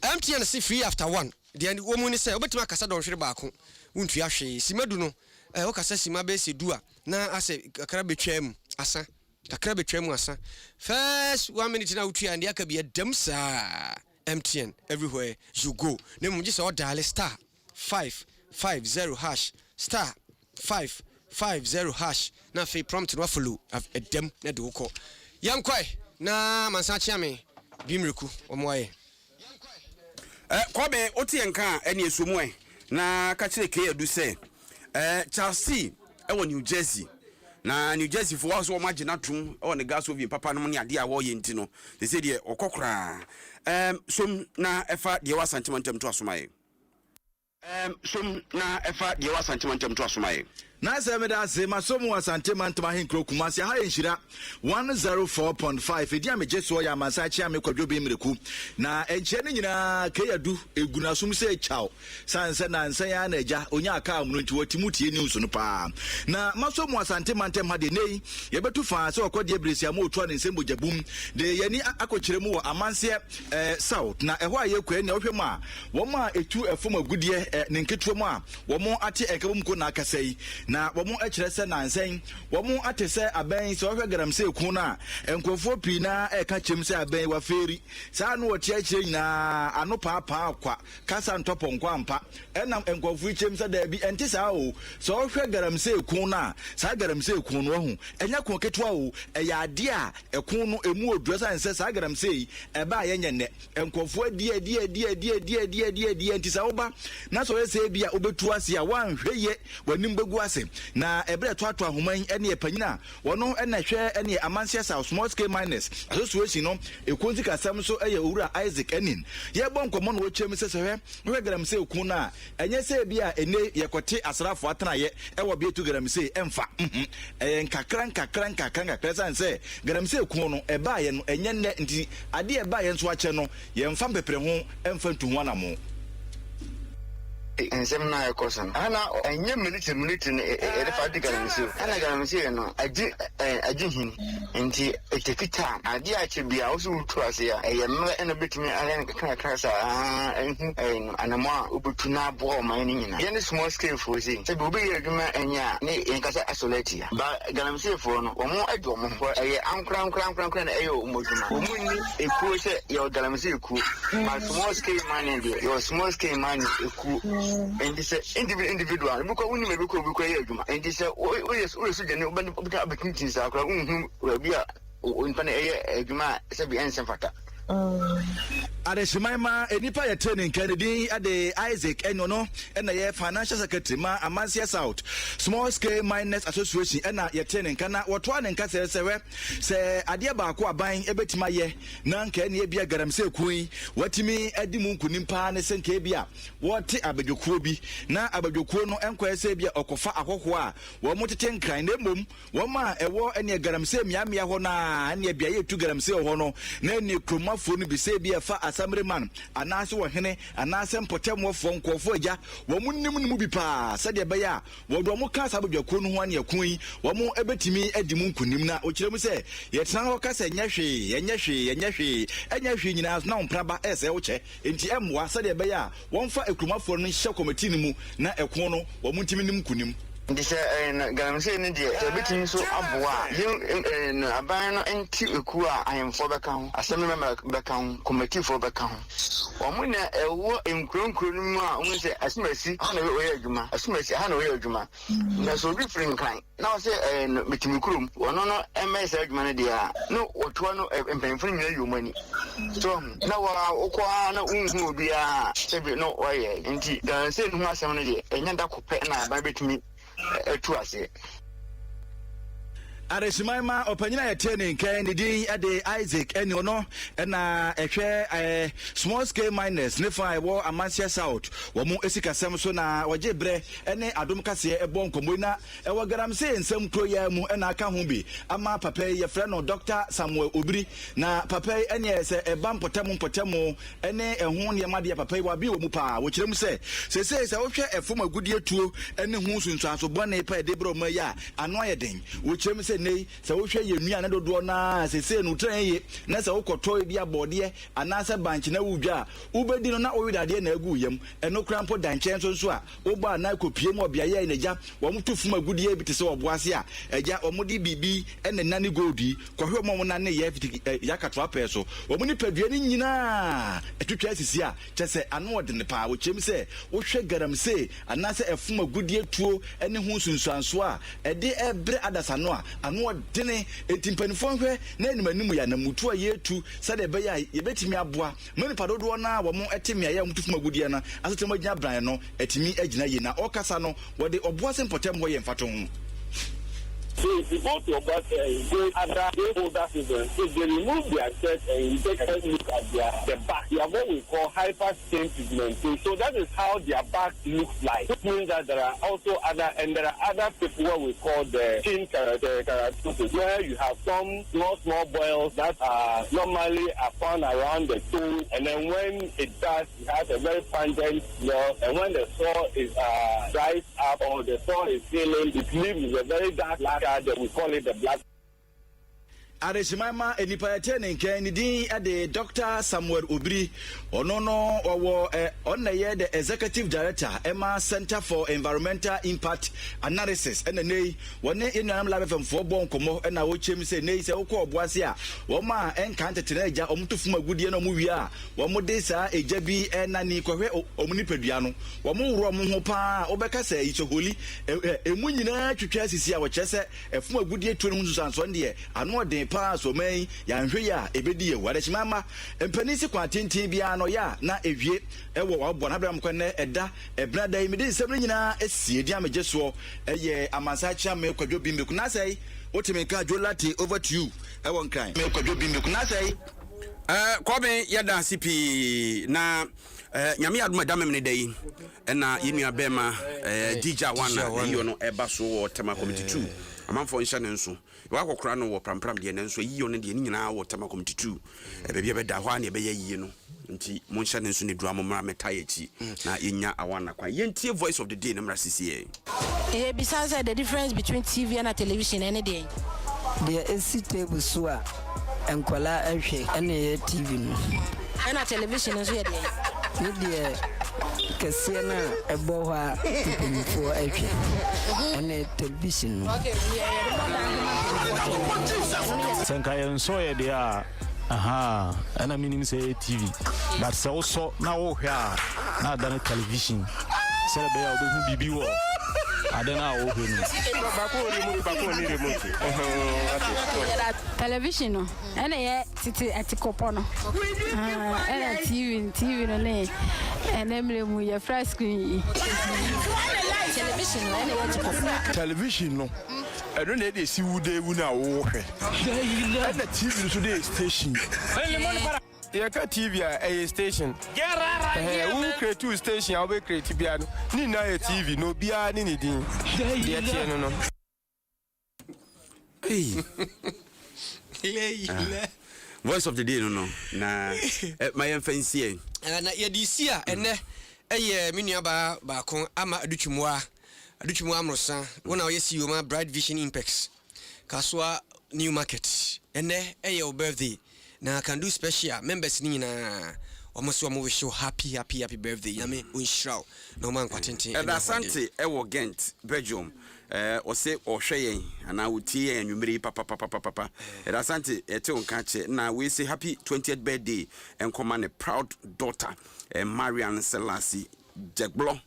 MTN see free after one the wo mu ni say obetima kasa don hwere baako wontu ahwe simadu no wo kasa sima be se dua na ase kakra betwam asa kakra betwam asa first 1 minute na utu and aka bi dem sa MTN everywhere you go na mu just dial star 550 hash star 550 hash na fe prompt no follow dem na de woko yankwai na mansa chiame bimreku omoye Kobe otie nka ene esumu na ka kire ke edu se Chelsea ewo New Jersey na New Jersey fo waso ma gina tum ewo ne gas ovi papa no ne ade a wo ye nti no they say de okokra som na efa de wa sentimentum to asomaye som na efa de wa sentimentum to asomaye na semeda se masomu asante mantama henkro kumasi ha enhira 104.5 edi ameje so ya masachi ame kwadwo be mreku na enche ne nyina keyadu eguna sum se chao sanse na nsan ya na eja onya aka amunu nti watimutie news no pa na masomu asante mantem ha de nei ye betu fa se okode ebresi am otu ne nsembo jabum de yani akokire mu wo amanse south na eho aye kwa ne ohwem a wo ma etu efom agudie ne nketuo mu a wo mo ate ekabum ko na akasai na womu ekirese nansen womu atese aben se ohwe garam se ku na enkofo pi na eka chemse aben wa feri sa no wote akire nyina ano paapa akwa kasa ntopo nkwa mpa enam enkofo chemse da bi enti sa o so ohwe garam se ku na sa garam se ku no ho enya ko ketwa o eya ade a eku no emu odua sanse sa garam se eba ye nyene enkofo die enti sa oba na so se bia obetu ase a wanhweye wanim begu ase na ebre to ahoman ene epanyina wono ene hwe ene amansia south small scale miners association no ekonzi kasam so eye owura Isaac Enin ye bon komo no wochem se hwe gram se ekun na enye se bia ene yekote asrafo atana ye ewo bia tu gram se emfa nkakran sanse gram se ekun no eba ye no enye ne nti ade eba ye nso ache no ye mfa pepre ho emfa ntu ho anamo ensem na ekosan ana enye minute ne refa garamsi ana garamsi no aji hin nti etekita ade a chebia osu utu ase ya eyemme ena betumi alen kakra sa anama obutu na abo man ni nyina ye small scale for say se bi obi ye adwuma enya ne enkasa isolate ya ba garamsi for no omo adwo mo eye ankran na eyo omoduma omunni ekuo se ye garamsi eku ma small scale man ndi your small scale man eku and this individual because we may be adwuma and this we so jene obi opportunities akra we bia on pan adwuma se bi ensem fata Adeshimaima enipa ya training Kennedy ade Isaac Enono ena ye financial secretary ma Amansia South Small Scale Miners Association ena ye training kana wotwa ne nka seresewe se ade ba ko aban ebetima ye na nka ne bia garamse kun watimi adimu nkunimpa ne senka bia wote abadwokuo bi na abadwokuo no enko ese bia okofa akokho a wo motete nkran na mom wo ma ewo ene garamse miamia ho na ene bia ye tu garamse ho no na ene kromafo no bi se bia fa assembly man anase wo hene anase mpotemofo nkofo agya wo munnim ne mu bi pa sɛ de bɛya wo do mo ka sabadwakuo no ho ane akun yi wo mo ebetimi adi mu nkunim na o kyerɛ mu sɛ yɛtena ho ka sɛ nyɛ hwe nyina na ompraba ɛsɛ wo kyɛ enti ɛmmoa sɛ de bɛya wɔn fa ekrumafo no hyɛ committee no mu na ɛko no wo mo ntimi nim nkunim nti sɛ galamsey ne deɛ sɛ bɛtumi so aboa a aban no nti eku a ahemfo bɛka ho assembly member bɛka ho committeefoɔ bɛka ho wɔn na ɛwɔ nkuronkuro no mu a wɔn sɛ asomasi ha na wɔyɛ adwuma na so obi firi nkran na wɔsɛ metumi kurom wɔn no ɛmɛyɛ sɛ adwuma no deɛ a no wɔtoa no mpanyinfo no nyinaa yɛ wɔn ani so na wɔkɔa na nhunu obiara sɛbi no wɔyɛ nti galamsey no ho asɛm no deɛ ɛnyɛ da kopɛ na aban bɛtumi etuase Aresimaima opanyina yetene nkan ne din ade Isaac eni ono na ehwe small scale miners ne fa ewo Amansia South wo mu esikasem so na waje bre ene adom kase ebo nkomo na ewo garamse nsem kro ya mu na aka ho bi ama papa ye frɛ no Dr. Samuel Obiri na papa ene se eba mpotamo ene eho ne ma de papa wa bi wo mu pa wo kyerem se se wo hwɛ efom agudie tuo ene ho sunsuaso bone pa de bro ma ya ano ayeden wo kyerem se nei se wo hwɛ ye nua na dodo na se no tran ye na se wo kɔtɔ bi abɔde anase bank na wudwa ubedi no na owidade na agu yam eno krampo danchen so a wo ba na kopie mu obia ye na wo mutu fuma gudie bi te se oboase a agya wo mudi bibi ene nane goldi kɔhwɛ mo na ne ye yakatwa pɛ so wo mu ni padua ni nyina etwetwa asisi a kyese ano ode ne pa wo kyem se wo hwɛ garamse anase efuma gudie tuo ene ho sunsuanso a ede ebre adasa no a ano ɔdene etimpanifo hwɛ na animanimu ya na mutu a yetu sɛde bɛya yebetimi aboa mani padodo na wo mo etimi ya mutu fuma gudie na asetem agina bran no etimi agina ye na ɔkasa no wɔde ɔboa se mpotem hɔ ye mfato ho. So if you go to Obasa, go other older children, if they remove their shirt and you take a look at their back, they have what we call hyper-stain pigmentation. So that is how their back looks like. Which means that there are also other people what we call the skin characteristics, where you have some small boils that are normally found around the toe, and then when it does, it has a very pungent smell, and when the sore is dries up or the sore is healing, it leaves a very dark that we call it the black. Aresimaima enipayatene nkan ni din ade Dr. Samuel Obiri ono no owo onye the executive director Emma Center for Environmental Impact Analysis ene nei wone enanam la befem fo bon komo na wo chem se nei se wo ko oboase a wo ma enkan tetena eja omutufuma gudie na mu wi a wo mo de sa eja bi enani kohwe omunipadua no wo mo woro mo ho pa obeka se ichoholi emu nyina twetwa asisi a wo kyese efuma gudie tuo no nsusanso de ano de pa so man ya nhwe ya ebedi ye Aresimaima empanisi kwa tintin bia no ya na ewie ewo wa bo na bra mkwa na eda ebrada imedi nsem nyina esie di amegeso eye amansa chia me kwadwo bimbeku na sei otimeka jolati over to you ewo nkran me kwadwo bimbeku na sei Kobe yada sipi na nyame aduma da memne dai na yenua bema DJ Wana iyo no eba so wo tema committee 2 amanfo nsha ne nso wakokora no wo prampram de ne nso yiyo ne de nyina wo tema committee 2 bebia beda ho ane beye yiye no nti monsha ne nso ne dua momra metayechi na yenya Awana kwa yentie voice of the day namra sisi besides the difference between TV and television any day there is table so enkola ahwe ene TV no ana television nso ye de kase na ebo ha tipinfo ahwe ene television sanka yenso ye de aha ana minim say TV but so so na wo hwe a na da na television se be ya obehu bibi wo adena wo hwe no bako ni remote television no ene ye titi atikopo no ene TV no ne ene mremu ye fresh screen television no ene ye atikopo television no eno na dey see wude wu na wo hwe ene TV so dey station ya ka TV a station who create two station how be create bia no ni na ya TV no bia ni ni din dia tie no Voice of the day no na my fancy na ye DC a ene me nua ba kon ama adutwumwa amrosa wona ye CEO ma Bright Vision Impex kaswa new market ene your birthday na can do special members ni na almost we wish you happy birthday yame unshraw no man kwatenten and asante ewo Gent Belgium o se o hwe ana wutie enwumere papa and asante ete onka che na we say happy 20th birthday and command a proud daughter Marian Selassie Jaglo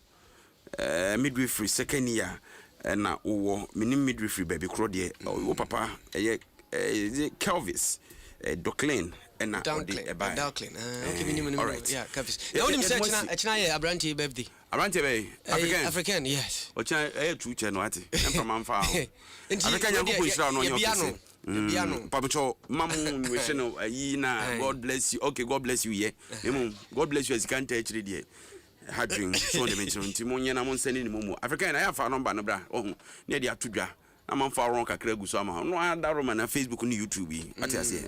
midwifery second year na wo minim midwifery baby kro de wo papa Kelvis Doclane and Doclane okay minimum yeah Kelvis now him say china ye abranti birthday abranti be African yes o china true che no ati from amfa African yanko Israel no piano papacho mamu we say no yi na God bless you okay God bless you ye God bless you as can tell you had drink so the mention timonye na mon sending mumu African I have number no bra oh na dia tudwa na man fa ron kakra gu so ama no ada roma na Facebook ni YouTube yi ati ase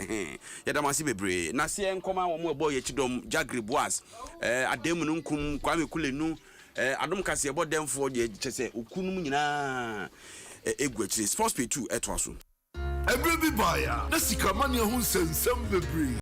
ya da masi bebre na se enkoma wo mo boy chidom Jagre Boas ademu no nkum Kwame Kulenu Adom Kasiebo demfo de chese okunum nyina egu achire sports pay 2 eto aso Every buyer, na sika mania hu sensem bebre.